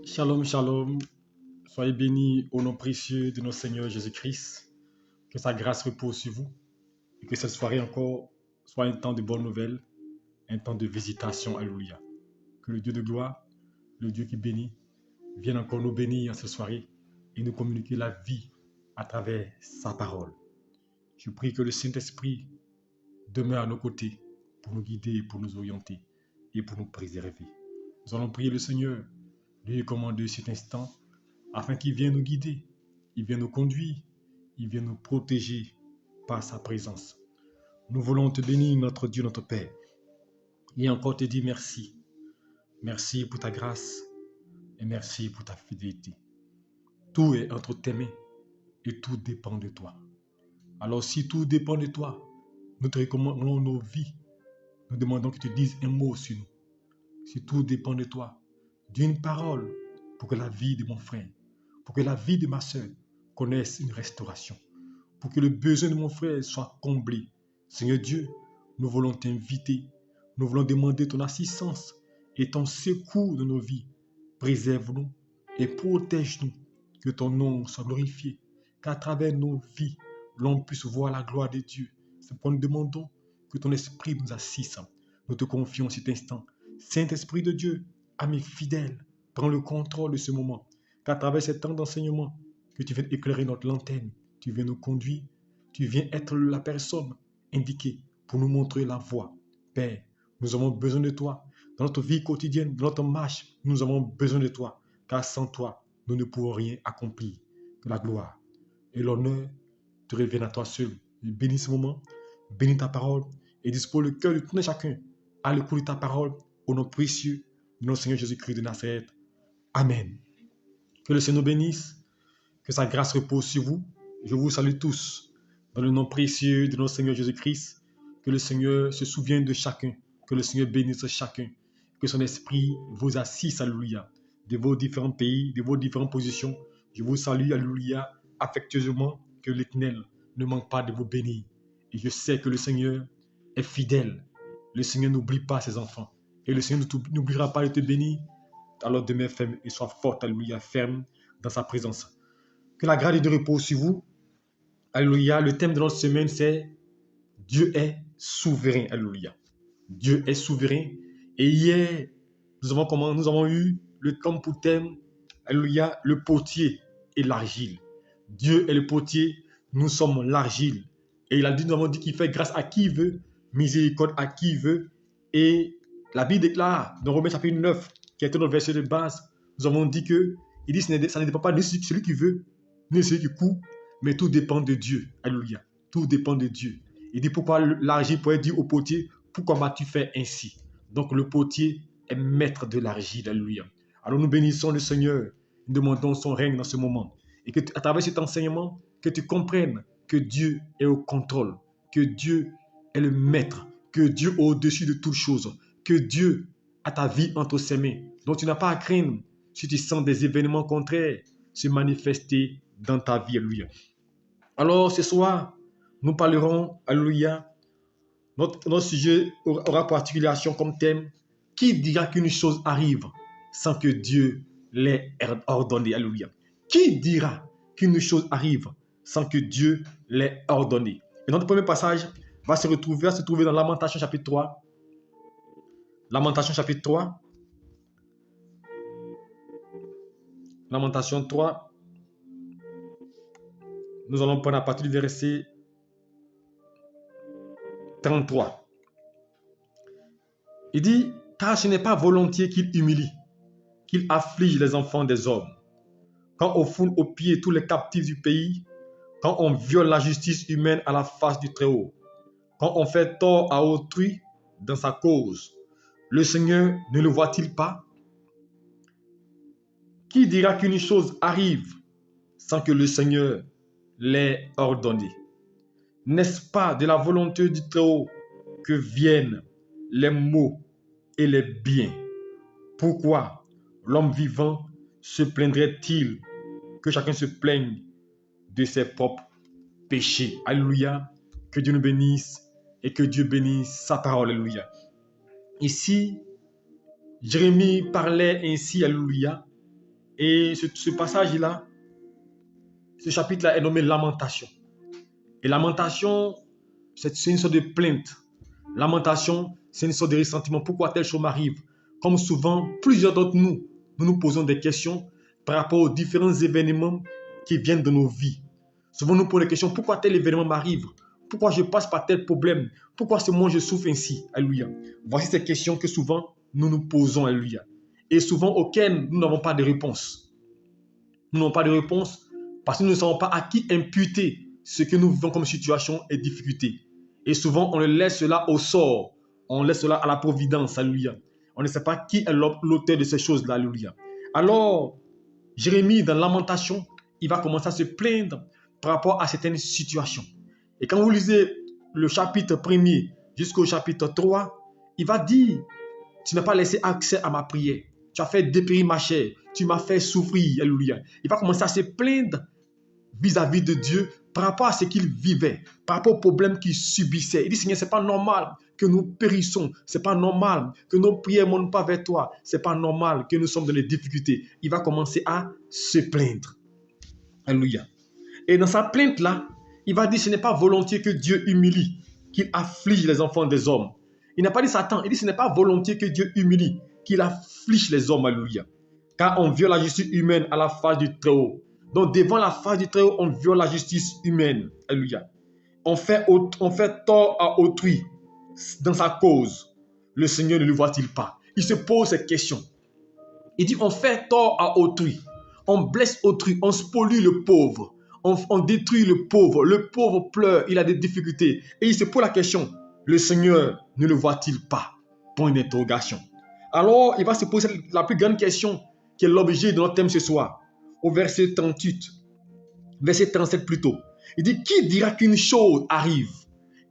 Shalom, shalom. Soyez bénis au nom précieux de notre Seigneur Jésus-Christ. Que sa grâce repose sur vous et que cette soirée encore soit un temps de bonnes nouvelles, un temps de visitation. Alléluia. Que le Dieu de gloire, le Dieu qui bénit, vienne encore nous bénir cette soirée et nous communiquer la vie à travers sa parole. Je prie que le Saint-Esprit demeure à nos côtés pour nous guider, pour nous orienter et pour nous préserver. Nous allons prier le Seigneur, lui commander cet instant afin qu'il vienne nous guider, il vienne nous conduire, il vienne nous protéger par sa présence. Nous voulons te bénir, notre Dieu, notre Père, et encore te dire merci. Merci pour ta grâce et merci pour ta fidélité. Tout est entre tes mains et tout dépend de toi. Alors si tout dépend de toi, nous te recommandons nos vies. Nous demandons que tu dises un mot sur nous. Si tout dépend de toi, dis une parole pour que la vie de mon frère, pour que la vie de ma soeur connaisse une restauration, pour que le besoin de mon frère soit comblé. Seigneur Dieu, nous voulons t'inviter, nous voulons demander ton assistance et ton secours dans nos vies. Préserve-nous et protège-nous, que ton nom soit glorifié, qu'à travers nos vies, l'on puisse voir la gloire de Dieu. C'est pourquoi nous demandons que ton esprit nous assiste. Nous te confions cet instant. Saint-Esprit de Dieu, ami fidèle, prends le contrôle de ce moment. Qu'à travers ce temps d'enseignement, que tu viennes éclairer notre lanterne, tu viens nous conduire, tu viens être la personne indiquée pour nous montrer la voie. Père, nous avons besoin de toi. Dans notre vie quotidienne, dans notre marche, nous avons besoin de toi, car sans toi, nous ne pourrons rien accomplir. Que la gloire et l'honneur te reviennent à toi seul. Bénis ce moment, bénis ta parole et dispose le cœur de tout un chacun à l'écoute de ta parole au nom précieux de notre Seigneur Jésus-Christ de Nazareth. Amen. Que le Seigneur nous bénisse, que sa grâce repose sur vous. Je vous salue tous dans le nom précieux de notre Seigneur Jésus-Christ. Que le Seigneur se souvienne de chacun, que le Seigneur bénisse chacun, que son esprit vous assiste, alléluia, de vos différents pays, de vos différentes positions. Je vous salue, alléluia, affectueusement, que l'Éternel ne manque pas de vous bénir. Et je sais que le Seigneur est fidèle. Le Seigneur n'oublie pas ses enfants. Et le Seigneur n'oubliera pas de te bénir. Alors demeure ferme et sois forte, alléluia, ferme dans sa présence. Que la grâce de Dieu repose sur vous. Alléluia. Le thème de notre semaine, c'est Dieu est souverain. Alléluia. Dieu est souverain. Et hier, nous avons eu le comme pour thème, alléluia, le potier et l'argile. Dieu est le potier, nous sommes l'argile. Et nous avons dit qu'il fait grâce à qui il veut, miséricorde à qui il veut. Et la Bible déclare dans Romains chapitre 9, qui est notre verset de base, nous avons dit que, il dit que ça ne dépend pas de celui qui veut, ni de celui qui court, mais tout dépend de Dieu. Alléluia. Tout dépend de Dieu. Il dit pourquoi l'argile pourrait dire au potier, pourquoi m'as-tu fait ainsi? Donc le potier est maître de l'argile. Alléluia. Alors nous bénissons le Seigneur, nous demandons son règne dans ce moment. Et que à travers cet enseignement, que tu comprennes que Dieu est au contrôle, que Dieu est le maître, que Dieu est au-dessus de toutes choses, que Dieu a ta vie entre ses mains. Donc tu n'as pas à craindre si tu sens des événements contraires se manifester dans ta vie. Alléluia. Alors ce soir, nous parlerons, alléluia, notre sujet aura particulièrement comme thème, qui dira qu'une chose arrive sans que Dieu l'ait ordonné? Alléluia. Qui dira qu'une chose arrive sans que Dieu l'ait ordonné? Et notre premier passage va se trouver dans Lamentation chapitre 3. Lamentation chapitre 3. Lamentation 3. Nous allons prendre à partir du verset 33. Il dit, car ce n'est pas volontiers qu'il humilie, qu'il afflige les enfants des hommes. Quand on foule aux pieds tous les captifs du pays, quand on viole la justice humaine à la face du Très-Haut, quand on fait tort à autrui dans sa cause, le Seigneur ne le voit-il pas? Qui dira qu'une chose arrive sans que le Seigneur l'ait ordonné? N'est-ce pas de la volonté du Très-Haut que viennent les maux et les biens? Pourquoi l'homme vivant se plaindrait-il que chacun se plaigne de ses propres péchés? Alléluia. Que Dieu nous bénisse et que Dieu bénisse sa parole. Alléluia. Ici, Jérémie parlait ainsi, alléluia, Et ce passage-là, ce chapitre-là est nommé Lamentation. Et lamentation, c'est une sorte de plainte. Lamentation, c'est une sorte de ressentiment. Pourquoi telle chose m'arrive? Comme souvent, plusieurs d'entre nous, nous posons des questions par rapport aux différents événements qui viennent de nos vies. Souvent, nous posons des questions. Pourquoi tel événement m'arrive? Pourquoi je passe par tel problème? Pourquoi moi je souffre ainsi? Alléluia. Voici ces questions que souvent nous nous posons. Alléluia. Et souvent auxquelles nous n'avons pas de réponse. Nous n'avons pas de réponse parce que nous ne savons pas à qui imputer ce que nous vivons comme situation et difficulté. Et souvent, on laisse cela au sort. On laisse cela à la providence. Alléluia. On ne sait pas qui est l'auteur de ces choses-là. Alléluia. Alors, Jérémie, dans Lamentation, il va commencer à se plaindre par rapport à certaines situations. Et quand vous lisez le chapitre 1er jusqu'au chapitre 3, il va dire, tu n'as pas laissé accès à ma prière. Tu as fait dépérir ma chair. Tu m'as fait souffrir. Alléluia. Il va commencer à se plaindre vis-à-vis de Dieu par rapport à ce qu'il vivait, par rapport aux problèmes qu'il subissait. Il dit, Seigneur, ce n'est pas normal que nous périssons. Ce n'est pas normal que nos prières ne montent pas vers toi. Ce n'est pas normal que nous sommes dans les difficultés. Il va commencer à se plaindre. Alléluia. Et dans sa plainte-là, il va dire, ce n'est pas volontiers que Dieu humilie, qu'il afflige les enfants des hommes. Il n'a pas dit Satan, il dit, ce n'est pas volontiers que Dieu humilie, qu'il afflige les hommes. Alléluia. Car on viole la justice humaine à la face du Très-Haut. Donc, devant la face du Très-Haut, on viole la justice humaine. Alléluia. On fait tort à autrui dans sa cause. Le Seigneur ne le voit-il pas? Il se pose cette question. Il dit, on fait tort à autrui. On blesse autrui. On spolie le pauvre. On détruit le pauvre. Le pauvre pleure. Il a des difficultés. Et il se pose la question. Le Seigneur ne le voit-il pas? Point d'interrogation. Alors, il va se poser la plus grande question qui est l'objet de notre thème ce soir. Au verset 38, verset 37 plutôt. Il dit, qui dira qu'une chose arrive?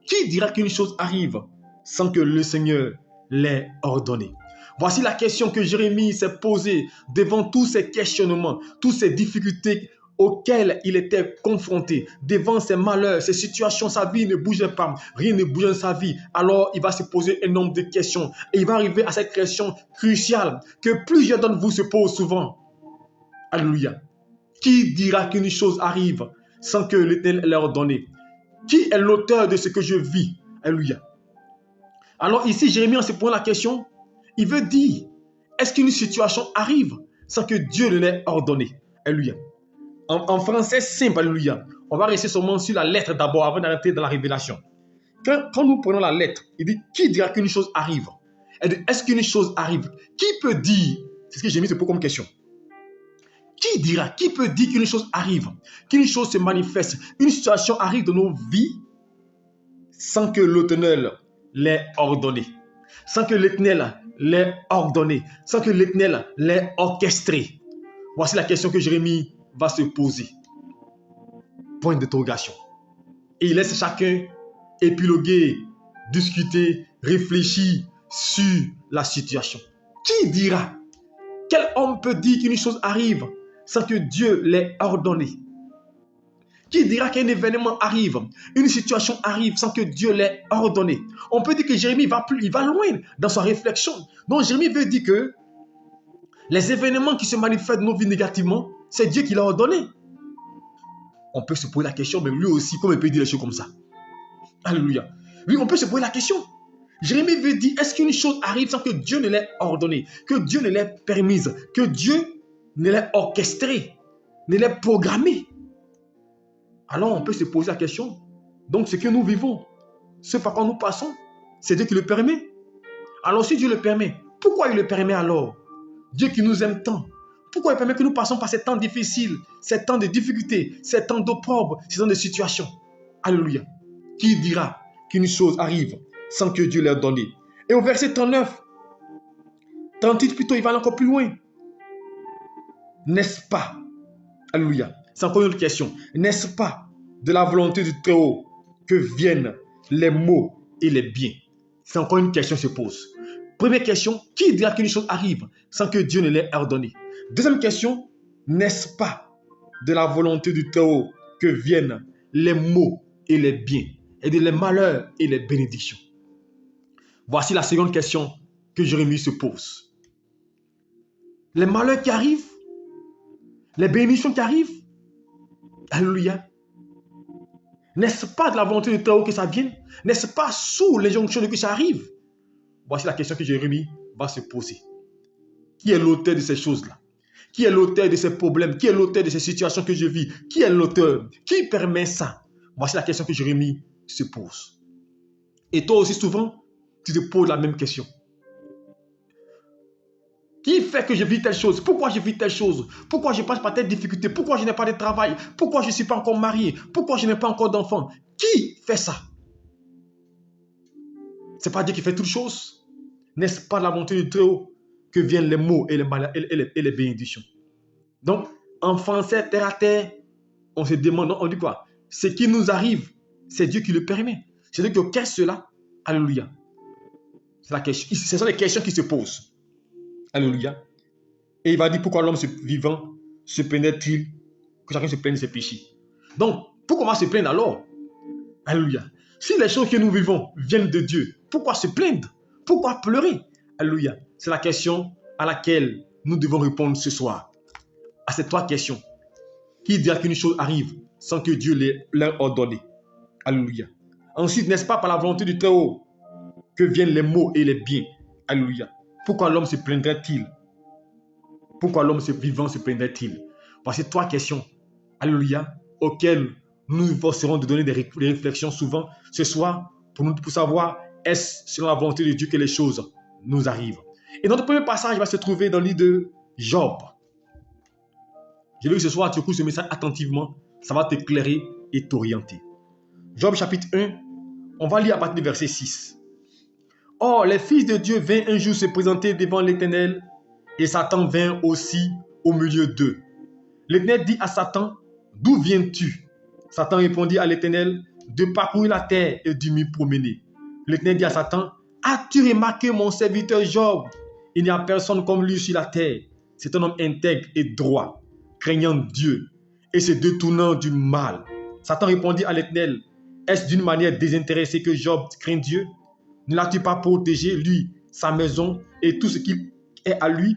Qui dira qu'une chose arrive sans que le Seigneur l'ait ordonné? Voici la question que Jérémie s'est posée devant tous ces questionnements, toutes ces difficultés auxquelles il était confronté, devant ses malheurs, ses situations, sa vie ne bougeait pas, rien ne bougeait dans sa vie. Alors, il va se poser un nombre de questions et il va arriver à cette question cruciale que plusieurs d'entre vous se posent souvent. Alléluia. Qui dira qu'une chose arrive sans que l'Éternel l'ait ordonné? Qui est l'auteur de ce que je vis? Alléluia. Alors ici, Jérémie, en se posant la question, il veut dire, est-ce qu'une situation arrive sans que Dieu ne l'ait ordonné? Alléluia. En français simple, alléluia. On va rester seulement sur la lettre d'abord avant d'arrêter dans la révélation. Quand nous prenons la lettre, il dit, qui dira qu'une chose arrive? Est-ce qu'une chose arrive? Qui peut dire? C'est ce que Jérémie se pose comme question. Qui dira, qui peut dire qu'une chose arrive, qu'une chose se manifeste, une situation arrive dans nos vies sans que l'Éternel l'ait ordonné, sans que l'Éternel l'ait ordonné, sans que l'Éternel l'ait orchestré? Voici la question que Jérémie va se poser. Point d'interrogation. Et il laisse chacun épiloguer, discuter, réfléchir sur la situation. Qui dira? Quel homme peut dire qu'une chose arrive sans que Dieu l'ait ordonné? Qui dira qu'un événement arrive, une situation arrive sans que Dieu l'ait ordonné? On peut dire que Jérémie il va loin dans sa réflexion. Donc Jérémie veut dire que les événements qui se manifestent dans nos vies négativement, c'est Dieu qui l'a ordonné. On peut se poser la question, mais lui aussi, comment il peut dire les choses comme ça? Alléluia. Oui, on peut se poser la question. Jérémie veut dire, est-ce qu'une chose arrive sans que Dieu ne l'ait ordonné, que Dieu ne l'ait permise, que Dieu ne l'ait orchestré, ne l'ait programmé? Alors on peut se poser la question. Donc ce que nous vivons, ce par quoi nous passons, c'est Dieu qui le permet. Alors si Dieu le permet, pourquoi il le permet alors? Dieu qui nous aime tant, pourquoi il permet que nous passons par ces temps difficiles, ces temps de difficultés, ces temps d'opprobre, ces temps de situation? Alléluia. Qui dira qu'une chose arrive sans que Dieu l'ait donné? Et au verset 39, 38 plutôt, il va aller encore plus loin. N'est-ce pas? Alléluia. C'est encore une autre question. N'est-ce pas de la volonté du Très-Haut que viennent les maux et les biens? C'est encore une question qui se pose. Première question, qui dira qu'une chose arrive sans que Dieu ne l'ait ordonné? Deuxième question, n'est-ce pas de la volonté du Très-Haut que viennent les maux et les biens, et les malheurs et les bénédictions? Voici la seconde question que Jérémie se pose. Les malheurs qui arrivent, les bénédictions qui arrivent. Alléluia. N'est-ce pas de la volonté de Très-Haut que ça vienne? N'est-ce pas sous l'injonction de que ça arrive? Voici la question que Jérémie va se poser. Qui est l'auteur de ces choses-là? Qui est l'auteur de ces problèmes? Qui est l'auteur de ces situations que je vis? Qui est l'auteur? Qui permet ça? Voici la question que Jérémie se pose. Et toi aussi, souvent, tu te poses la même question. Qui fait que je vis telle chose? Pourquoi je vis telle chose? Pourquoi je passe par telle difficulté? Pourquoi je n'ai pas de travail? Pourquoi je ne suis pas encore marié? Pourquoi je n'ai pas encore d'enfant? Qui fait ça? Ce n'est pas Dieu qui fait toutes choses. N'est-ce pas la volonté du Très-Haut que viennent les mots et les bénédictions? Donc, en français, terre à terre, on se demande, on dit quoi? Ce qui nous arrive, c'est Dieu qui le permet. C'est Dieu qui orchestre cela. Alléluia. Ce sont les questions qui se posent. Alléluia. Et il va dire pourquoi l'homme vivant se plaindrait-il que chacun se plaigne de ses péchés. Donc, pourquoi on va se plaindre alors? Alléluia. Si les choses que nous vivons viennent de Dieu, pourquoi se plaindre? Pourquoi pleurer? Alléluia. C'est la question à laquelle nous devons répondre ce soir. À ces trois questions. Qui dira qu'une chose arrive sans que Dieu l'ait ordonné? Alléluia. Ensuite, n'est-ce pas par la volonté du Très-Haut que viennent les maux et les biens? Alléluia. Pourquoi l'homme se plaindrait-il? Pourquoi l'homme vivant se plaindrait-il? Voici trois questions, alléluia, auxquelles nous nous forcerons de donner des réflexions souvent ce soir pour savoir est-ce selon la volonté de Dieu que les choses nous arrivent. Et notre premier passage va se trouver dans le livre de Job. Je veux que ce soir tu écoutes ce message attentivement, ça va t'éclairer et t'orienter. Job chapitre 1, on va lire à partir du verset 6. Or, les fils de Dieu vinrent un jour se présenter devant l'Éternel, et Satan vint aussi au milieu d'eux. L'Éternel dit à Satan, d'où viens-tu? Satan répondit à l'Éternel, de parcourir la terre et de m'y promener. L'Éternel dit à Satan, as-tu remarqué mon serviteur Job? Il n'y a personne comme lui sur la terre. C'est un homme intègre et droit, craignant Dieu et se détournant du mal. Satan répondit à l'Éternel, est-ce d'une manière désintéressée que Job craint Dieu? Ne l'as-tu pas protégé, lui, sa maison et tout ce qui est à lui?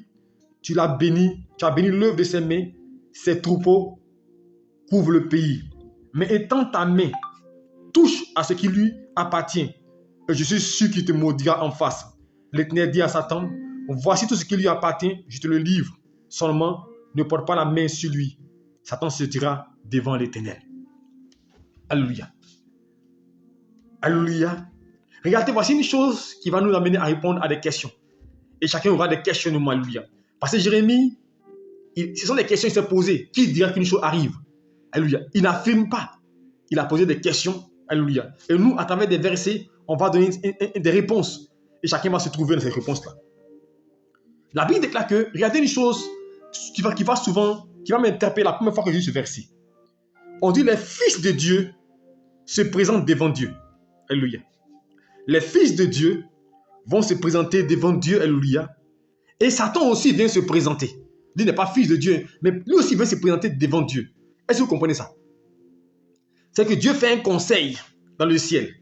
Tu as béni l'œuvre de ses mains, ses troupeaux couvrent le pays. Mais étends ta main, touche à ce qui lui appartient, et je suis sûr qu'il te maudira en face. L'Éternel dit à Satan, voici tout ce qui lui appartient, je te le livre. Seulement, ne porte pas la main sur lui. Satan se dira devant l'Éternel. Alléluia. Alléluia. Regardez, voici une chose qui va nous amener à répondre à des questions. Et chacun aura des questionnements. Alléluia. Parce que Jérémie, ce sont des questions qu'il s'est posées. Qui dira qu'une chose arrive? Alléluia. Il n'affirme pas. Il a posé des questions. Alléluia. Et nous, à travers des versets, on va donner des réponses. Et chacun va se trouver dans ces réponses-là. La Bible déclare que, regardez une chose qui va m'interpeller la première fois que j'ai lu ce verset. On dit les fils de Dieu se présentent devant Dieu. Alléluia. Les fils de Dieu vont se présenter devant Dieu. Alléluia. Et Satan aussi vient se présenter. Il n'est pas fils de Dieu, mais lui aussi vient se présenter devant Dieu. Est-ce que vous comprenez ça? C'est que Dieu fait un conseil dans le ciel.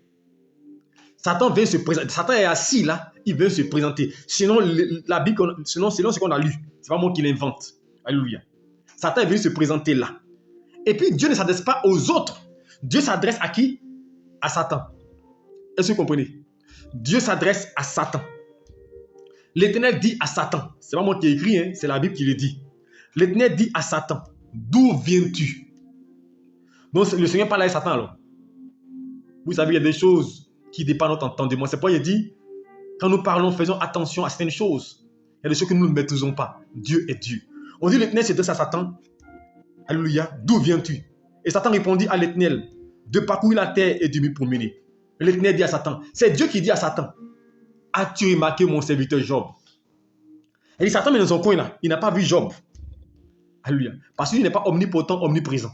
Satan vient se présenter. Satan est assis là, il vient se présenter. Sinon, la Bible, selon ce qu'on a lu, c'est pas moi qui l'invente. Alléluia. Satan vient se présenter là. Et puis Dieu ne s'adresse pas aux autres. Dieu s'adresse à qui? À Satan. Est-ce que vous comprenez? Dieu s'adresse à Satan. L'Éternel dit à Satan, c'est pas moi qui ai écrit, hein, c'est la Bible qui le dit. L'Éternel dit à Satan, d'où viens-tu? Donc le Seigneur parle à Satan alors. Vous savez, il y a des choses qui dépassent notre entendement. C'est pourquoi il dit, quand nous parlons, faisons attention à certaines choses. Il y a des choses que nous ne maîtrisons pas. Dieu est Dieu. On dit l'Éternel s'adresse à Satan. Alléluia, d'où viens-tu? Et Satan répondit à l'Éternel, de parcourir la terre et de m'y promener. L'Éternel dit à Satan, c'est Dieu qui dit à Satan, as-tu remarqué mon serviteur Job? Il dit, Satan est dans son coin là, il n'a pas vu Job. Alléluia. Parce qu'il n'est pas omnipotent, omniprésent.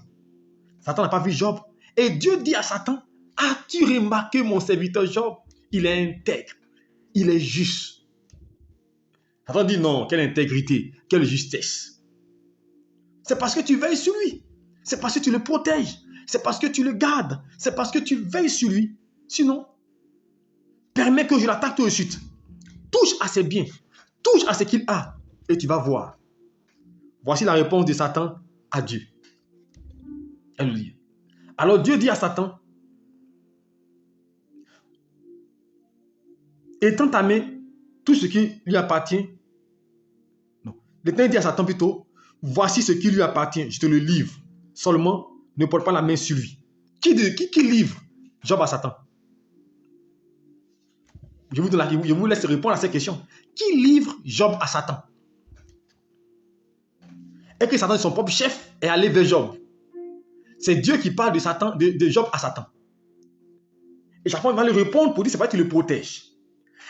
Satan n'a pas vu Job. Et Dieu dit à Satan, as-tu remarqué mon serviteur Job? Il est intègre, il est juste. Satan dit non, quelle intégrité, quelle justesse. C'est parce que tu veilles sur lui. C'est parce que tu le protèges. C'est parce que tu le gardes. C'est parce que tu veilles sur lui. Sinon, permets que je l'attaque tout de suite. Touche à ses biens. Touche à ce qu'il a. Et tu vas voir. Voici la réponse de Satan à Dieu. Alléluia. Alors Dieu dit à Satan, étends ta main, tout ce qui lui appartient. Non. L'Éternel dit à Satan plutôt, voici ce qui lui appartient, je te le livre. Seulement, ne porte pas la main sur lui. Qui livre Job à Satan? Je vous laisse répondre à cette question. Qui livre Job à Satan? Et que Satan, son propre chef, est allé vers Job. C'est Dieu qui parle de Job à Satan. Et chaque fois, il va lui répondre pour dire, c'est pas qu'il le protège.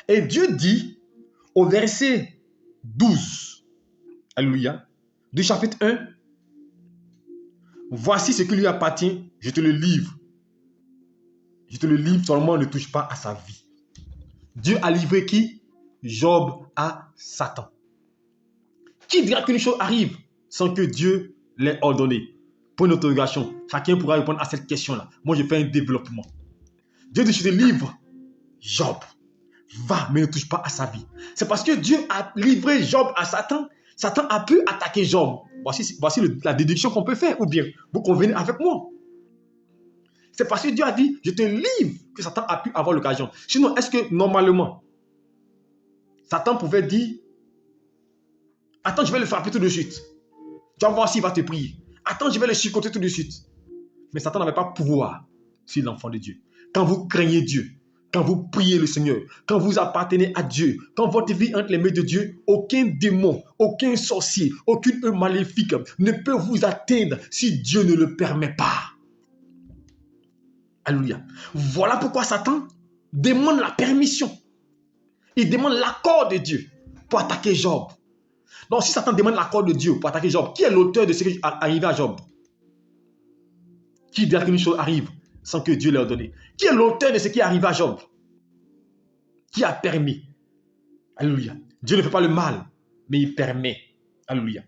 Et Dieu dit, au verset 12, alléluia, du chapitre 1, voici ce qui lui appartient, je te le livre. Je te le livre, seulement ne touche pas à sa vie. Dieu a livré qui? Job à Satan. Qui dira qu'une chose arrive sans que Dieu l'ait ordonné? Pour une interrogation, chacun pourra répondre à cette question-là. Moi, je fais un développement. Dieu dit, je te livre Job. Va, mais ne touche pas à sa vie. C'est parce que Dieu a livré Job à Satan. Satan a pu attaquer Job. Voici la déduction qu'on peut faire. Ou bien, vous convenez avec moi. C'est parce que Dieu a dit, je te livre, que Satan a pu avoir l'occasion. Sinon, est-ce que normalement, Satan pouvait dire, attends, je vais le frapper tout de suite. Tu vas voir s'il va te prier. Attends, je vais le chicoter tout de suite. Mais Satan n'avait pas pouvoir sur l'enfant de Dieu. Quand vous craignez Dieu, quand vous priez le Seigneur, quand vous appartenez à Dieu, quand votre vie entre les mains de Dieu, aucun démon, aucun sorcier, aucune œuvre maléfique ne peut vous atteindre si Dieu ne le permet pas. Alléluia. Voilà pourquoi Satan demande la permission. Il demande l'accord de Dieu pour attaquer Job. Donc, si Satan demande l'accord de Dieu pour attaquer Job, qui est l'auteur de ce qui est arrivé à Job? Qui dira qu'une chose arrive sans que Dieu l'ait donné? Qui est l'auteur de ce qui est arrivé à Job? Qui a permis? Alléluia. Dieu ne fait pas le mal, mais il permet. Alléluia.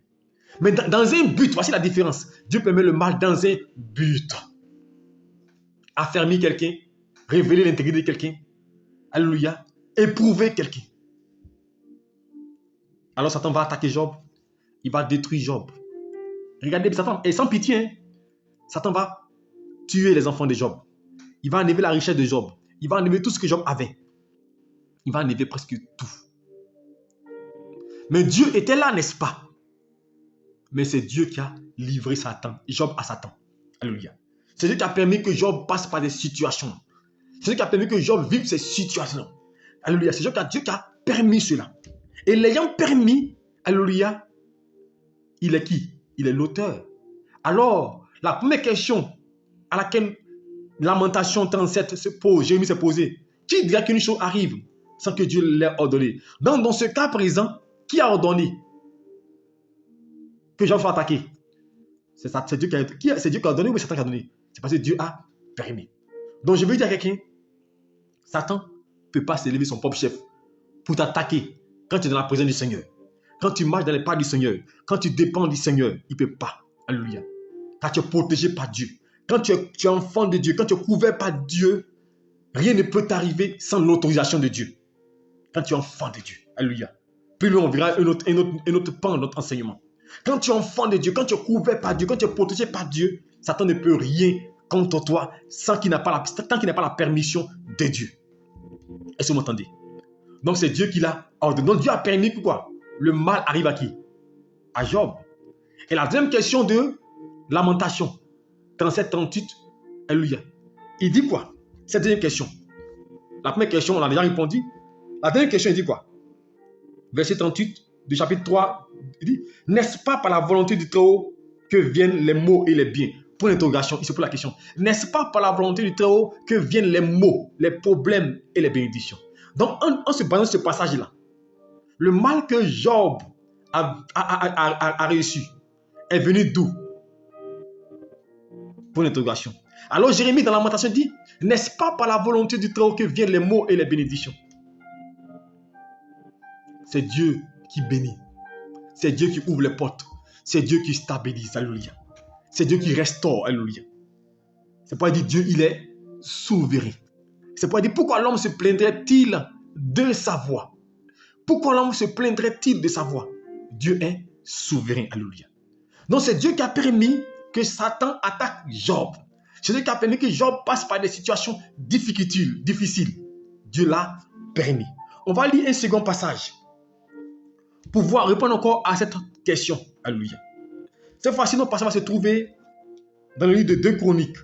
Mais dans un but, voici la différence. Dieu permet le mal dans un but. Affermir quelqu'un, révéler l'intégrité de quelqu'un. Alléluia. Éprouver quelqu'un. Alors Satan va attaquer Job. Il va détruire Job. Regardez, Satan, et sans pitié, hein, Satan va tuer les enfants de Job. Il va enlever la richesse de Job. Il va enlever tout ce que Job avait. Il va enlever presque tout. Mais Dieu était là, n'est-ce pas? Mais c'est Dieu qui a livré Job à Satan. Alléluia. C'est Dieu qui a permis que Job passe par des situations. C'est Dieu qui a permis que Job vive ces situations. Alléluia. C'est Dieu qui a permis cela. Et l'ayant permis, alléluia, il est qui? Il est l'auteur. Alors, la première question à laquelle Lamentation 37 se pose, Jérémie s'est posé, qui dira qu'une chose arrive sans que Dieu l'ait ordonné? Dans ce cas présent, qui a ordonné que Job soit attaqué? C'est Dieu qui a ordonné ou c'est Satan qui a donné? C'est parce que Dieu a permis. Donc je veux dire à quelqu'un, Satan ne peut pas s'élever son propre chef pour t'attaquer quand tu es dans la présence du Seigneur. Quand tu marches dans les pas du Seigneur, quand tu dépends du Seigneur, il ne peut pas. Alléluia. Quand tu es protégé par Dieu, quand tu es enfant de Dieu, quand tu es couvert par Dieu, rien ne peut t'arriver sans l'autorisation de Dieu. Quand tu es enfant de Dieu. Alléluia. Puis nous, on verra un autre pan de notre enseignement. Quand tu es enfant de Dieu, quand tu es couvert par Dieu, quand tu es protégé par Dieu, Satan ne peut rien contre toi tant qu'il n'a pas la permission de Dieu. Est-ce que vous m'entendez? Donc c'est Dieu qui l'a ordonné. Donc Dieu a permis que quoi? Le mal arrive à qui? À Job. Et la deuxième question de Lamentation 37-38, alléluia. Il dit quoi? Cette deuxième question. La première question, on a déjà répondu. La deuxième question, il dit quoi? Verset 38 du chapitre 3, il dit, n'est-ce pas par la volonté du Très-Haut que viennent les maux et les biens? Pour l'interrogation, il se pose la question. N'est-ce pas par la volonté du Très-Haut que viennent les maux, les problèmes et les bénédictions? Donc, en se basant sur ce passage-là, le mal que Job a reçu est venu d'où? Pour l'interrogation. Alors Jérémie dans Lamentation dit, n'est-ce pas par la volonté du Très-Haut que viennent les maux et les bénédictions? C'est Dieu qui bénit. C'est Dieu qui ouvre les portes. C'est Dieu qui stabilise. Alléluia. C'est Dieu qui restaure. Alléluia. C'est pourquoi il dit Dieu, il est souverain. C'est pourquoi il dit, pourquoi l'homme se plaindrait-il de sa voix? Pourquoi l'homme se plaindrait-il de sa voix? Dieu est souverain. Alléluia. Donc c'est Dieu qui a permis que Satan attaque Job. C'est Dieu qui a permis que Job passe par des situations difficiles. Dieu l'a permis. On va lire un second passage pour pouvoir répondre encore à cette question. Alléluia. Cette fois-ci, notre passage va se trouver dans le livre de 2 Chroniques.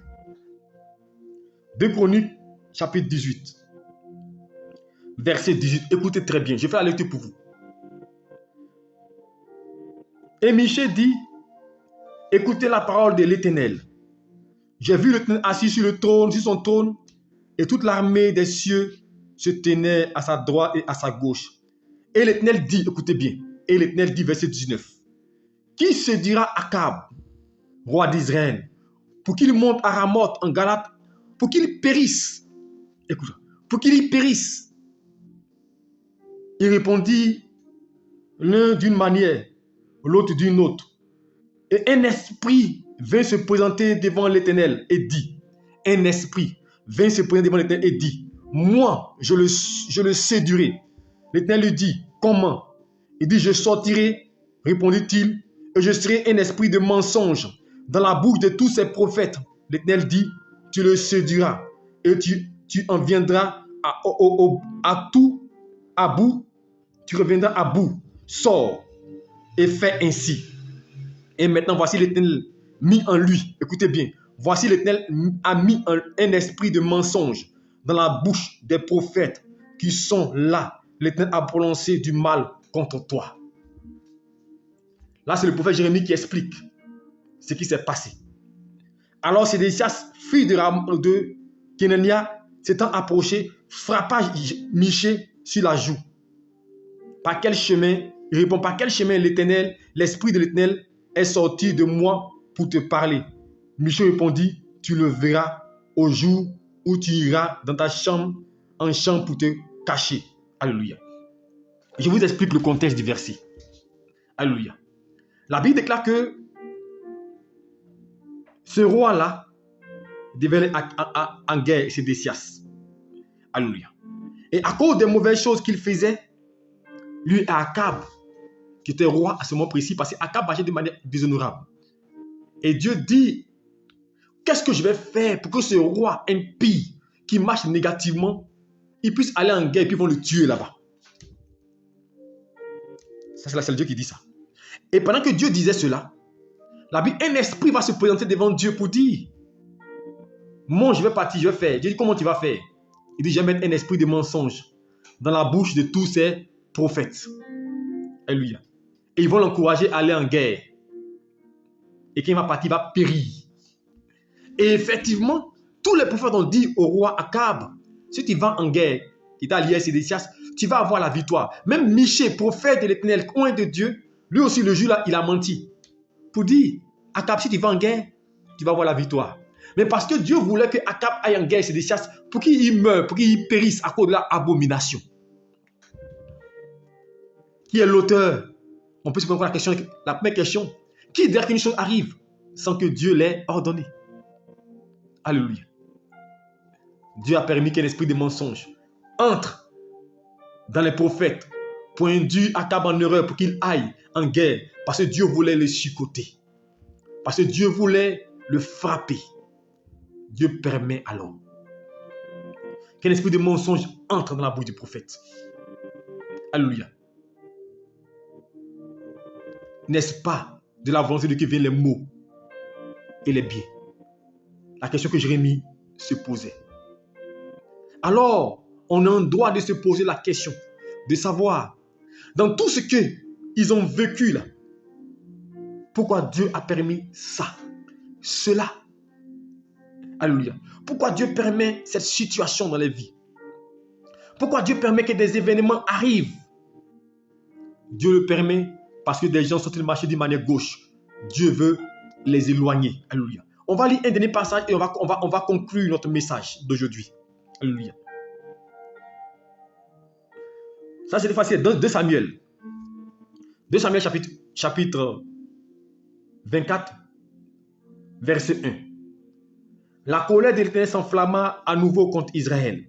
2 Chroniques, chapitre 18. Verset 18. Écoutez très bien, je fais la lecture pour vous. Et Michée dit, écoutez la parole de l'Éternel. J'ai vu l'Éternel assis sur son trône, et toute l'armée des cieux se tenait à sa droite et à sa gauche. Et l'Éternel dit, écoutez bien, et l'Éternel dit, verset 19, qui se dira Akab, roi d'Israël, pour qu'il monte à Ramoth en Galate, pour qu'il périsse. Écoute, pour qu'il y périsse. Il répondit, l'un d'une manière, l'autre d'une autre. Et un esprit vint se présenter devant l'Éternel et dit, un esprit vint se présenter devant l'Éternel et dit, moi, je le séduirai. L'Éternel lui dit, comment? Il dit, je sortirai, répondit-il, et je serai un esprit de mensonge dans la bouche de tous ces prophètes. L'Éternel dit, tu le séduiras, et tu en viendras à bout, tu reviendras à bout. Sors et fais ainsi. Et maintenant, voici l'Éternel mis en lui. Écoutez bien. Voici l'Éternel a mis un esprit de mensonge dans la bouche des prophètes qui sont là. L'Éternel a prononcé du mal contre toi. Là, c'est le prophète Jérémie qui explique ce qui s'est passé. Alors, Sédécias, fille de Kénénia, s'étant approché, frappa Michée sur la joue. Par quel chemin, il répond, par quel chemin l'Éternel, l'Esprit de l'Éternel est sorti de moi pour te parler? Michée répondit, tu le verras au jour où tu iras dans ta chambre, en chambre pour te cacher. Alléluia. Je vous explique le contexte du verset. Alléluia. La Bible déclare que ce roi-là devait aller en guerre, Sédécias. Alléluia. Et à cause des mauvaises choses qu'il faisait, lui et Akab, qui était roi à ce moment précis, parce qu'Akab agit de manière déshonorable. Et Dieu dit, qu'est-ce que je vais faire pour que ce roi impie qui marche négativement, il puisse aller en guerre et puis ils vont le tuer là-bas. Ça, c'est Dieu qui dit ça. Et pendant que Dieu disait cela, la Bible, un esprit va se présenter devant Dieu pour dire, moi je vais partir, je vais faire. Dieu dit, comment tu vas faire? Il dit, je vais mettre un esprit de mensonge dans la bouche de tous ces prophètes. Alléluia. Et ils vont l'encourager à aller en guerre. Et quand il va partir, il va périr. Et effectivement, tous les prophètes ont dit au roi Akab, si tu vas en guerre, il t'a lié à Sédécias, tu vas avoir la victoire. Même Michée, prophète de l'Éternel, coin de Dieu, lui aussi le jour-là, il a menti. Pour dire, Akab, si tu vas en guerre, tu vas avoir la victoire. Mais parce que Dieu voulait que Akab aille en guerre, Sédécias, pour qu'il meure, pour qu'il périsse à cause de l'abomination. Qui est l'auteur? On peut se poser la première question. Qui dit qu'une chose arrive sans que Dieu l'ait ordonné? Alléluia. Dieu a permis qu'un esprit de mensonge entre dans les prophètes pour induire Akab en erreur pour qu'il aille en guerre parce que Dieu voulait le chicoter. Parce que Dieu voulait le frapper. Dieu permet alors qu'un esprit de mensonge entre dans la bouche du prophète. Alléluia. N'est-ce pas de la volonté de Dieu viennent les maux et les biens? La question que Jérémie se posait. Alors, on a un droit de se poser la question, de savoir, dans tout ce qu'ils ont vécu là, pourquoi Dieu a permis ça, cela. Alléluia. Pourquoi Dieu permet cette situation dans les vies? Pourquoi Dieu permet que des événements arrivent? Dieu le permet parce que des gens sont en marcher d'une manière gauche. Dieu veut les éloigner. Alléluia. On va lire un dernier passage et on va conclure notre message d'aujourd'hui. Alléluia. Ça, c'est facile. 2 Samuel. 2 Samuel chapitre 24, verset 1. La colère de l'Éternel s'enflamma à nouveau contre Israël.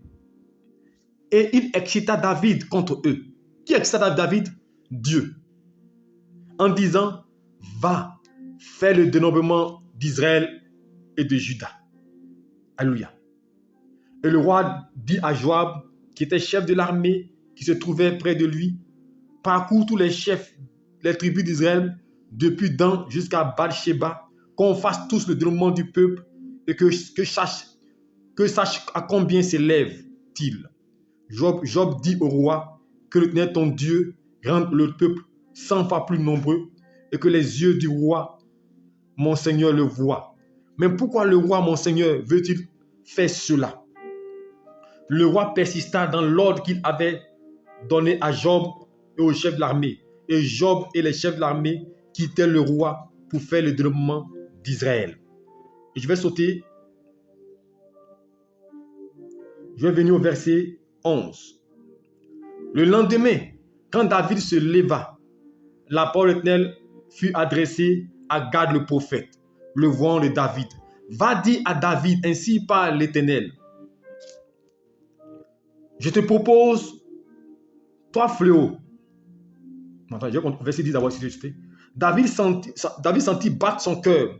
Et il excita David contre eux. Qui excita David? Dieu. En disant, va, fait le dénombrement d'Israël et de Juda. Alléluia. Et le roi dit à Joab, qui était chef de l'armée, qui se trouvait près de lui, parcours tous les chefs, les tribus d'Israël, depuis Dan jusqu'à Baal-Sheba, qu'on fasse tous le dénombrement du peuple et que sache à combien s'élève-t-il. Job dit au roi que l'Éternel ton Dieu rende le peuple 100 fois plus nombreux et que les yeux du roi, mon Seigneur, le voient. Mais pourquoi le roi, mon Seigneur, veut-il faire cela? Le roi persista dans l'ordre qu'il avait donné à Job et aux chefs de l'armée. Et Job et les chefs de l'armée quittaient le roi pour faire le dénombrement d'Israël. Et je vais sauter. Je vais venir au verset 11. Le lendemain, quand David se leva, la parole de l'Éternel fut adressée à Gad le prophète, le voix de David. Va dire à David, ainsi parle l'Éternel. Je te propose 3 fléaux. Verset 10 d'abord, David sentit battre son cœur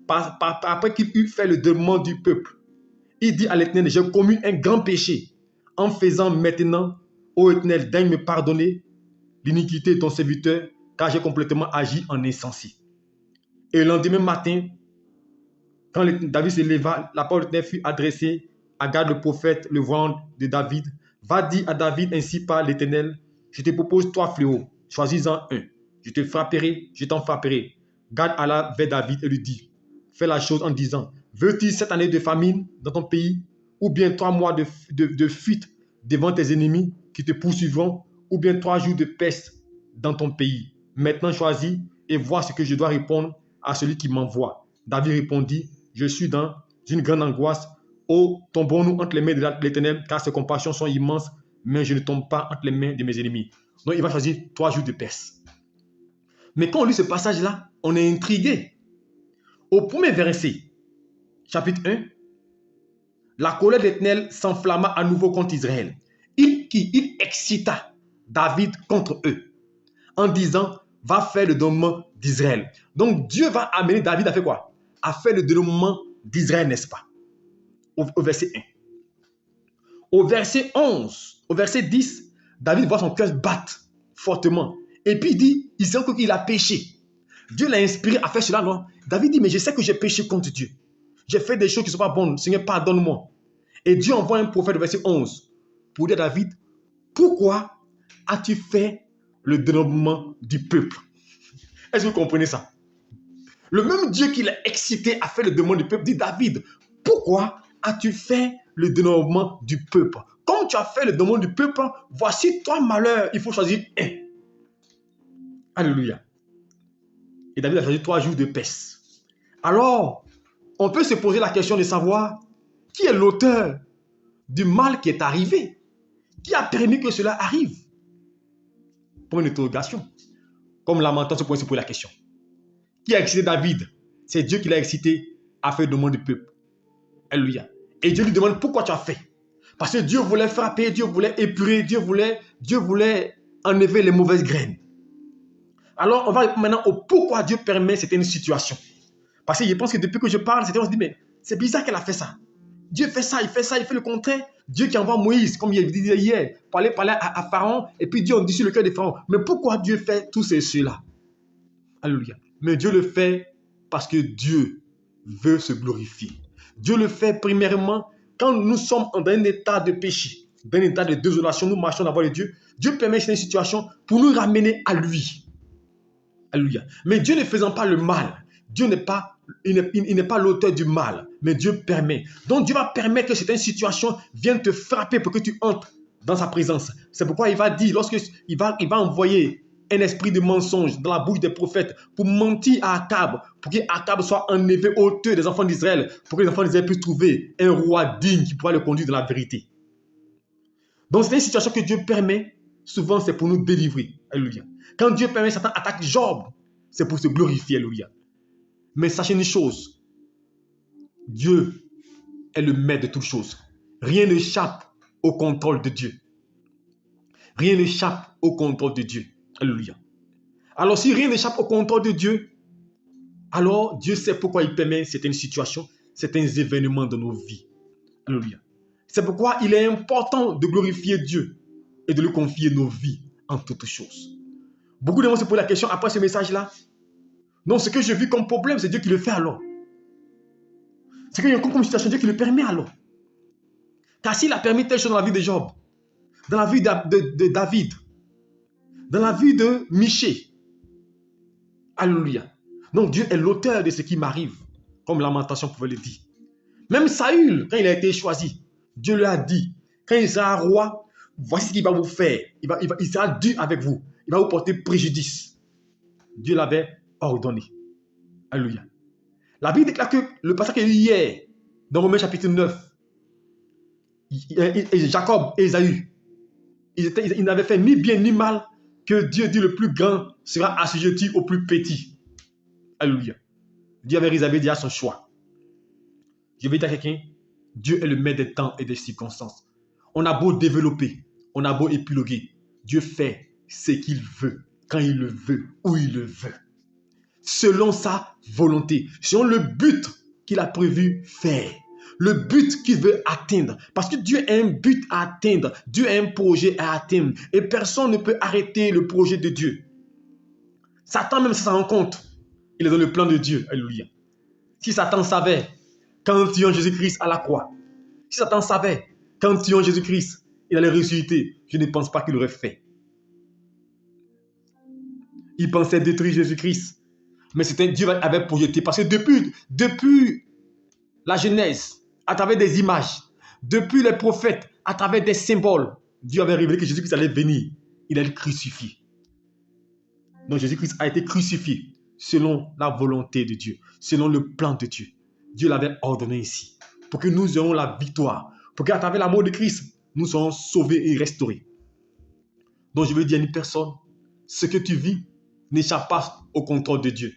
après qu'il eut fait le dénombrement du peuple. Il dit à l'Éternel, j'ai commis un grand péché en faisant maintenant, ô Éternel, daigne me pardonner l'iniquité de ton serviteur, car j'ai complètement agi en insensé. Et le lendemain matin, quand David se leva, la parole de l'Éternel fut adressée à Gad le prophète, le voix de David. Va dire à David, ainsi par l'Éternel, je te propose 3 fléaux, choisis-en un. Je te frapperai, je t'en frapperai. Gad alla vers David et lui dit, fais la chose en disant, veux-tu 7 années de famine dans ton pays, ou bien 3 mois de fuite devant tes ennemis qui te poursuivront, ou bien 3 jours de peste dans ton pays. Maintenant choisis et vois ce que je dois répondre à celui qui m'envoie. David répondit, je suis dans une grande angoisse. Oh, tombons-nous entre les mains de l'Éternel, car ses compassions sont immenses, mais je ne tombe pas entre les mains de mes ennemis. Donc il va choisir 3 jours de peste. Mais quand on lit ce passage-là, on est intrigué. Au premier verset, chapitre 1, la colère de l'Éternel s'enflamma à nouveau contre Israël. Il excita David contre eux en disant, va faire le dénombrement d'Israël. Donc Dieu va amener David à faire quoi? À faire le dénombrement d'Israël, n'est-ce pas? Au verset 1. Au verset 11, au verset 10, David voit son cœur battre fortement. Et puis il dit, il sent qu'il a péché. Dieu l'a inspiré à faire cela, non? David dit, mais je sais que j'ai péché contre Dieu. J'ai fait des choses qui ne sont pas bonnes. Seigneur, pardonne-moi. Et Dieu envoie un prophète au verset 11 pour dire à David, pourquoi as-tu fait le dénombrement du peuple? Est-ce que vous comprenez ça? Le même Dieu qui l'a excité à faire le dénombrement du peuple dit, David, pourquoi as-tu fait le dénombrement du peuple? Comme tu as fait le dénombrement du peuple, voici 3 malheurs, il faut choisir un. Alléluia. Et David a choisi 3 jours de peste. Alors, on peut se poser la question de savoir qui est l'auteur du mal qui est arrivé? Qui a permis que cela arrive? Pour une interrogation. Comme Lamentin se pose la question. Qui a excité David? C'est Dieu qui l'a excité à faire le dénombrement du peuple. Alléluia. Et Dieu lui demande pourquoi tu as fait. Parce que Dieu voulait frapper, Dieu voulait épurer, Dieu voulait enlever les mauvaises graines. Alors, on va maintenant au pourquoi Dieu permet certaines situations. Parce que je pense que depuis que je parle, on se dit, mais c'est bizarre qu'elle a fait ça. Dieu fait ça, il fait le contraire. Dieu qui envoie Moïse, comme il disait hier, parler à Pharaon, et puis Dieu endurcit le cœur de Pharaon. Mais pourquoi Dieu fait tous ces choses-là? Alléluia. Mais Dieu le fait parce que Dieu veut se glorifier. Dieu le fait premièrement quand nous sommes dans un état de péché, dans un état de désolation, nous marchons devant Dieu. Dieu permet cette situation pour nous ramener à lui. Alléluia. Mais Dieu ne faisant pas le mal, Dieu n'est pas, il n'est pas l'auteur du mal, mais Dieu permet. Donc Dieu va permettre que certaines situations viennent te frapper pour que tu entres dans sa présence. C'est pourquoi il va dire, lorsqu'il va envoyer un esprit de mensonge dans la bouche des prophètes pour mentir à Akab, pour qu'Akab soit enlevé hauteur des enfants d'Israël, pour que les enfants d'Israël puissent trouver un roi digne qui pourra le conduire dans la vérité. Donc c'est une situation que Dieu permet, souvent c'est pour nous délivrer. Alléluia. Quand Dieu permet Satan attaque Job, c'est pour se glorifier. Alléluia. Mais sachez une chose, Dieu est le maître de toutes choses. Rien n'échappe au contrôle de Dieu. Rien n'échappe au contrôle de Dieu. Alléluia. Alors si rien n'échappe au contrôle de Dieu, alors Dieu sait pourquoi il permet certaines situations, certains événements dans nos vies. Alléluia. C'est pourquoi il est important de glorifier Dieu et de lui confier nos vies en toutes choses. Beaucoup de gens se posent la question après ce message-là. Non, ce que je vis comme problème, c'est Dieu qui le fait alors. C'est qu'il y a comme situation, Dieu qui le permet alors. Car s'il a permis telle chose dans la vie de Job, dans la vie de David, dans la vie de Michée, alléluia. Donc Dieu est l'auteur de ce qui m'arrive, comme Lamentation pouvait le dire. Même Saül, quand il a été choisi, Dieu lui a dit, quand il sera roi, voici ce qu'il va vous faire. Il sera dur avec vous. Il va vous porter préjudice. Dieu l'avait ordonné. Alléluia. La Bible déclare que le passage qu'il y a eu hier, dans Romains chapitre 9, Jacob et Ésaü, ils n'avaient fait ni bien ni mal, que Dieu dit le plus grand sera assujetti au plus petit. Alléluia. Dieu avait réservé déjà son choix. Je vais dire à quelqu'un, Dieu est le maître des temps et des circonstances. On a beau développer, on a beau épiloguer, Dieu fait ce qu'il veut, quand il le veut, où il le veut. Selon sa volonté, selon le but qu'il a prévu faire. Le but qu'il veut atteindre. Parce que Dieu a un but à atteindre. Dieu a un projet à atteindre. Et personne ne peut arrêter le projet de Dieu. Satan même s'en rend compte. Il est dans le plan de Dieu. Alléluia. Si Satan savait, qu'en tuant Jésus-Christ à la croix, si Satan savait, qu'en tuant Jésus-Christ, il allait ressusciter, je ne pense pas qu'il l'aurait fait. Il pensait détruire Jésus-Christ. Mais c'était Dieu avait projeté. Parce que depuis la Genèse, à travers des images, depuis les prophètes, à travers des symboles, Dieu avait révélé que Jésus-Christ allait venir. Il allait être crucifié. Donc Jésus-Christ a été crucifié selon la volonté de Dieu, selon le plan de Dieu. Dieu l'avait ordonné ici, pour que nous ayons la victoire, pour qu'à travers la mort de Christ, nous soyons sauvés et restaurés. Donc je veux dire à une personne, ce que tu vis n'échappe pas au contrôle de Dieu.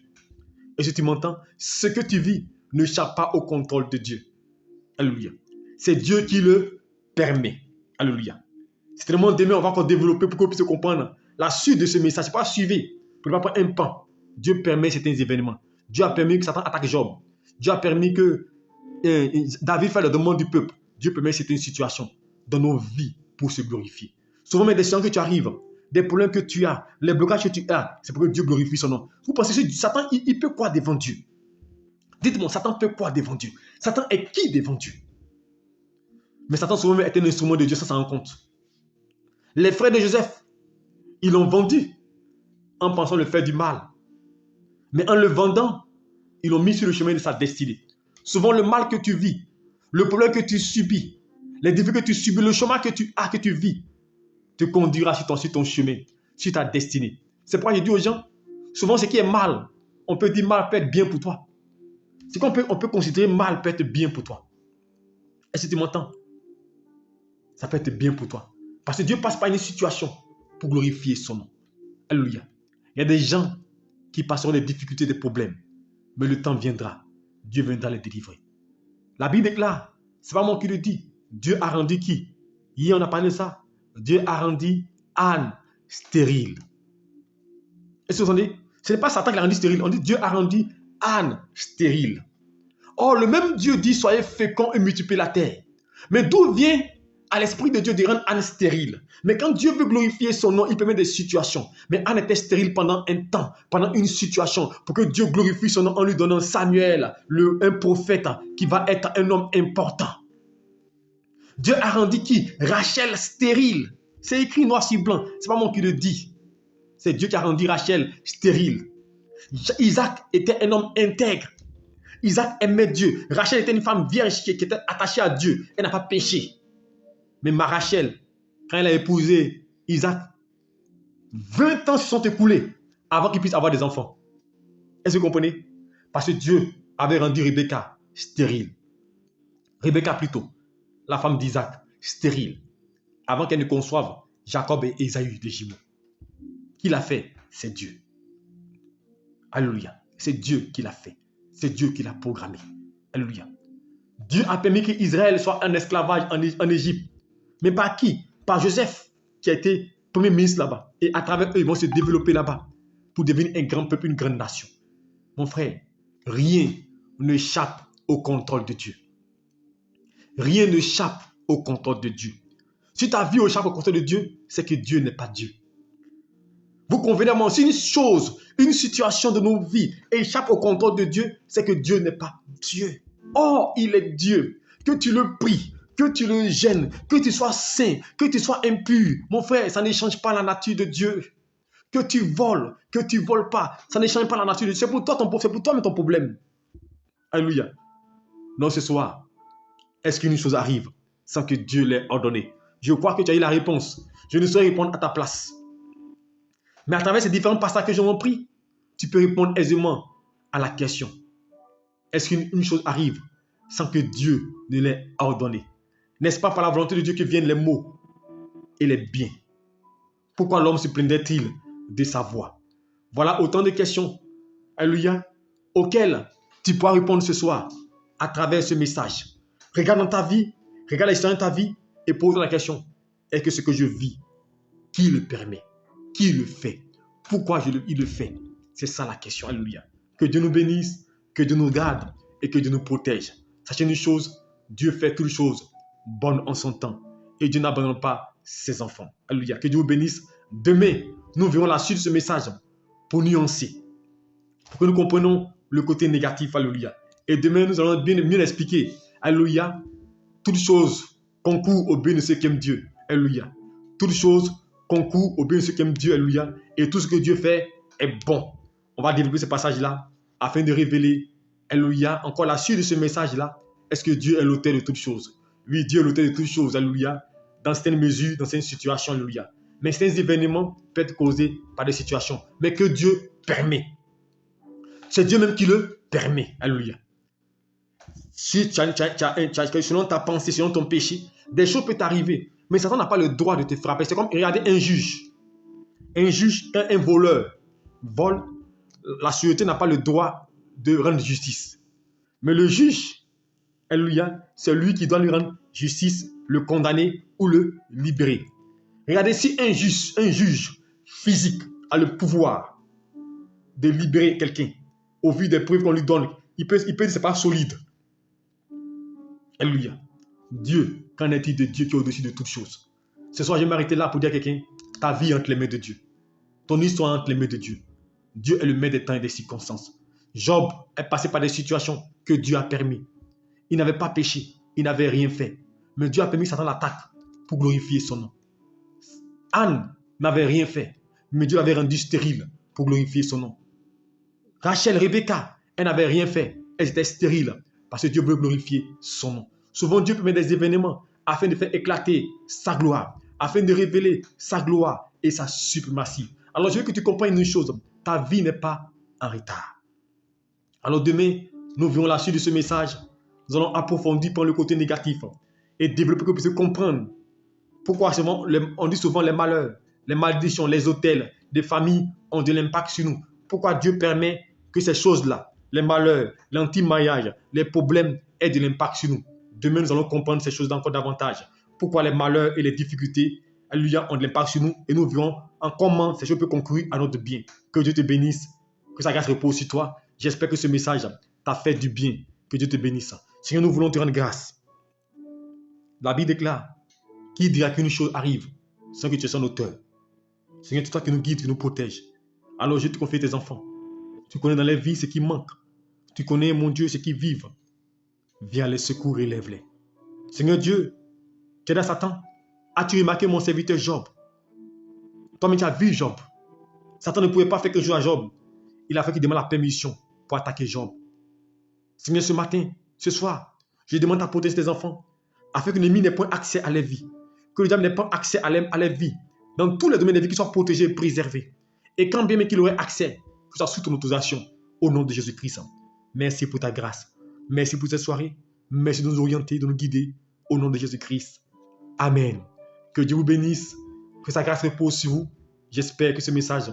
Et si tu m'entends, ce que tu vis n'échappe pas au contrôle de Dieu. Alléluia. C'est Dieu qui le permet. Alléluia. C'est tellement demain, on va encore développer pour qu'on puisse comprendre la suite de ce message. C'est pas suivre, pour ne pas prendre un pan. Dieu permet certains événements. Dieu a permis que Satan attaque Job. Dieu a permis que David fasse la demande du peuple. Dieu permet certaines situations dans nos vies pour se glorifier. Souvent, mais des situations que tu arrives, des problèmes que tu as, les blocages que tu as, c'est pour que Dieu glorifie son nom. Vous pensez que Satan, il peut quoi devant Dieu? Dites-moi, Satan peut quoi devant Dieu? Satan est qui devant Dieu? Mais Satan souvent est un instrument de Dieu, ça s'en rend compte. Les frères de Joseph, ils l'ont vendu en pensant le faire du mal. Mais en le vendant, ils l'ont mis sur le chemin de sa destinée. Souvent, le mal que tu vis, le problème que tu subis, les difficultés que tu subis, le chemin que tu as, que tu vis, te conduira sur ton chemin, sur ta destinée. C'est pourquoi je dis aux gens, souvent ce qui est mal, on peut dire mal peut être bien pour toi. Ce qu'on peut considérer mal peut être bien pour toi. Est-ce que tu m'entends? Ça peut être bien pour toi. Parce que Dieu passe par une situation pour glorifier son nom. Alléluia. Il y a des gens qui passeront des difficultés, des problèmes. Mais le temps viendra. Dieu viendra les délivrer. La Bible déclare, c'est pas moi qui le dis. Dieu a rendu qui? Hier on a parlé de ça. Dieu a rendu Anne stérile. Est-ce que vous entendez? Ce n'est pas Satan qui l'a rendu stérile. On dit Dieu a rendu Anne stérile. Or, le même Dieu dit soyez féconds et multipliez la terre. Mais d'où vient à l'esprit de Dieu de rendre Anne stérile? Mais quand Dieu veut glorifier son nom, il permet des situations. Mais Anne était stérile pendant un temps, pendant une situation, pour que Dieu glorifie son nom en lui donnant Samuel, un prophète qui va être un homme important. Dieu a rendu qui? Rachel stérile. C'est écrit noir sur blanc. C'est pas moi qui le dis. C'est Dieu qui a rendu Rachel stérile. Isaac était un homme intègre. Isaac aimait Dieu. Rachel était une femme vierge qui était attachée à Dieu. Elle n'a pas péché. Mais Rachel, quand elle a épousé Isaac, 20 ans se sont écoulés avant qu'il puisse avoir des enfants. Est-ce que vous comprenez? Parce que Dieu avait rendu Rebecca stérile. Rebecca plutôt, la femme d'Isaac, stérile. Avant qu'elle ne conçoive Jacob et Ésaü des jumeaux. Qui l'a fait? C'est Dieu. Alléluia. C'est Dieu qui l'a fait. C'est Dieu qui l'a programmé. Alléluia. Dieu a permis qu'Israël soit en esclavage en Égypte. Mais par qui? Par Joseph, qui a été premier ministre là-bas. Et à travers eux, ils vont se développer là-bas pour devenir un grand peuple, une grande nation. Mon frère, Rien n'échappe au contrôle de Dieu. Rien n'échappe au contrôle de Dieu. Si ta vie échappe au contrôle de Dieu, c'est que Dieu n'est pas Dieu. Vous convenez à moi, si une chose, une situation de nos vies échappe au contrôle de Dieu, c'est que Dieu n'est pas Dieu. Or, il est Dieu. Que tu le pries, que tu le gênes, que tu sois saint, que tu sois impur. Mon frère, ça ne change pas la nature de Dieu. Que tu voles pas, ça ne change pas la nature de Dieu. C'est pour toi ton problème. Alléluia. Donc ce soir, est-ce qu'une chose arrive sans que Dieu l'ait ordonné? Je crois que tu as eu la réponse. Je ne saurais répondre à ta place. Mais à travers ces différents passages que j'ai repris, tu peux répondre aisément à la question. Est-ce qu'une chose arrive sans que Dieu ne l'ait ordonné? N'est-ce pas par la volonté de Dieu que viennent les maux et les biens? Pourquoi l'homme se plaindrait-il de sa voix? Voilà autant de questions, alléluia, auxquelles tu pourras répondre ce soir à travers ce message. Regarde dans ta vie, regarde l'histoire de ta vie et pose-toi la question. Est-ce que ce que je vis, qui le permet? Qui le fait? Pourquoi il le fait? C'est ça la question, alléluia. Que Dieu nous bénisse, que Dieu nous garde et que Dieu nous protège. Sachez une chose, Dieu fait toutes choses bonnes en son temps et Dieu n'abandonne pas ses enfants. Alléluia. Que Dieu vous bénisse. Demain, nous verrons la suite de ce message pour nuancer, pour que nous comprenions le côté négatif, alléluia. Et demain, nous allons mieux l'expliquer. Alléluia. Toutes choses concourent au bien de ceux qui aiment Dieu. Alléluia. Toutes choses concourent au bien de ceux qui aiment Dieu. Alléluia. Et tout ce que Dieu fait est bon. On va développer ce passage-là afin de révéler, alléluia, encore la suite de ce message-là. Est-ce que Dieu est l'auteur de toutes choses? Oui, Dieu est l'auteur de toutes choses, alléluia. Dans certaines mesures, dans certaines situations, alléluia. Mais certains événements peuvent être causés par des situations, mais que Dieu permet. C'est Dieu même qui le permet, alléluia. Si selon ta pensée, selon ton péché, des choses peuvent t'arriver, mais Satan n'a pas le droit de te frapper. C'est comme, regardez, un juge. Un juge, un voleur vole, la sûreté n'a pas le droit de rendre justice. Mais le juge, alléluia, c'est lui qui doit lui rendre justice, le condamner ou le libérer. Regardez, si un juge physique a le pouvoir de libérer quelqu'un, au vu des preuves qu'on lui donne, il peut dire que ce n'est pas solide. Alléluia. Dieu, qu'en est-il de Dieu qui est au-dessus de toutes choses? Ce soir, je vais m'arrêter là pour dire à quelqu'un, ta vie est entre les mains de Dieu. Ton histoire est entre les mains de Dieu. Dieu est le maître des temps et des circonstances. Job est passé par des situations que Dieu a permis. Il n'avait pas péché, il n'avait rien fait. Mais Dieu a permis que Satan l'attaque pour glorifier son nom. Anne n'avait rien fait, mais Dieu l'avait rendue stérile pour glorifier son nom. Rachel, Rebecca, elle n'avait rien fait, elle était stérile parce que Dieu veut glorifier son nom. Souvent, Dieu permet des événements afin de faire éclater sa gloire, afin de révéler sa gloire et sa suprématie. Alors, je veux que tu comprennes une chose, ta vie n'est pas en retard. Alors, demain, nous verrons la suite de ce message. Nous allons approfondir par le côté négatif et développer pour que vous puissiez comprendre pourquoi on dit souvent les malheurs, les malédictions, les autels des familles ont de l'impact sur nous. Pourquoi Dieu permet que ces choses-là, les malheurs, l'anti-mariage, les problèmes aient de l'impact sur nous. Demain, nous allons comprendre ces choses encore davantage. Pourquoi les malheurs et les difficultés ont de l'impact sur nous et nous verrons en comment ces choses peuvent concourir à notre bien. Que Dieu te bénisse, que sa grâce repose sur toi. J'espère que ce message t'a fait du bien. Que Dieu te bénisse. Seigneur, nous voulons te rendre grâce. La Bible déclare, qui dira qu'une chose arrive sans que tu sois auteur? Seigneur, c'est toi qui nous guides, qui nous protège. Alors je te confie tes enfants. Tu connais dans les vies ce qui manque. Tu connais, mon Dieu, ce qui vivent. Viens les secours et lève-les. Seigneur Dieu, tu es dans Satan. As-tu remarqué mon serviteur Job? Toi-même, tu as vu Job. Satan ne pouvait pas faire quelque chose à Job. Il a fait qu'il demande la permission pour attaquer Job. Seigneur, ce matin, ce soir, je demande ta protection des enfants afin que l'ennemi n'ait pas accès à leur vie. Que le diable n'ait pas accès à leur vie. Dans tous les domaines de vie, qu'ils soient protégés et préservés. Et quand bien même qu'il aurait accès, que ce soit sous ton autorisation, au nom de Jésus-Christ. Merci pour ta grâce. Merci pour cette soirée. Merci de nous orienter, de nous guider, au nom de Jésus-Christ. Amen. Que Dieu vous bénisse, que sa grâce repose sur vous. J'espère que ce message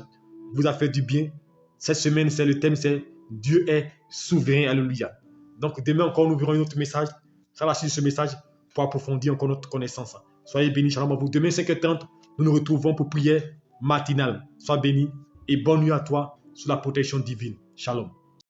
vous a fait du bien. Cette semaine, le thème, c'est Dieu est souverain. Alléluia. Donc demain encore, nous verrons un autre message. Ça va suivre ce message pour approfondir encore notre connaissance. Soyez bénis, shalom à vous. Demain, 5h30, nous nous retrouvons pour prière matinale. Sois béni et bonne nuit à toi sous la protection divine. Shalom.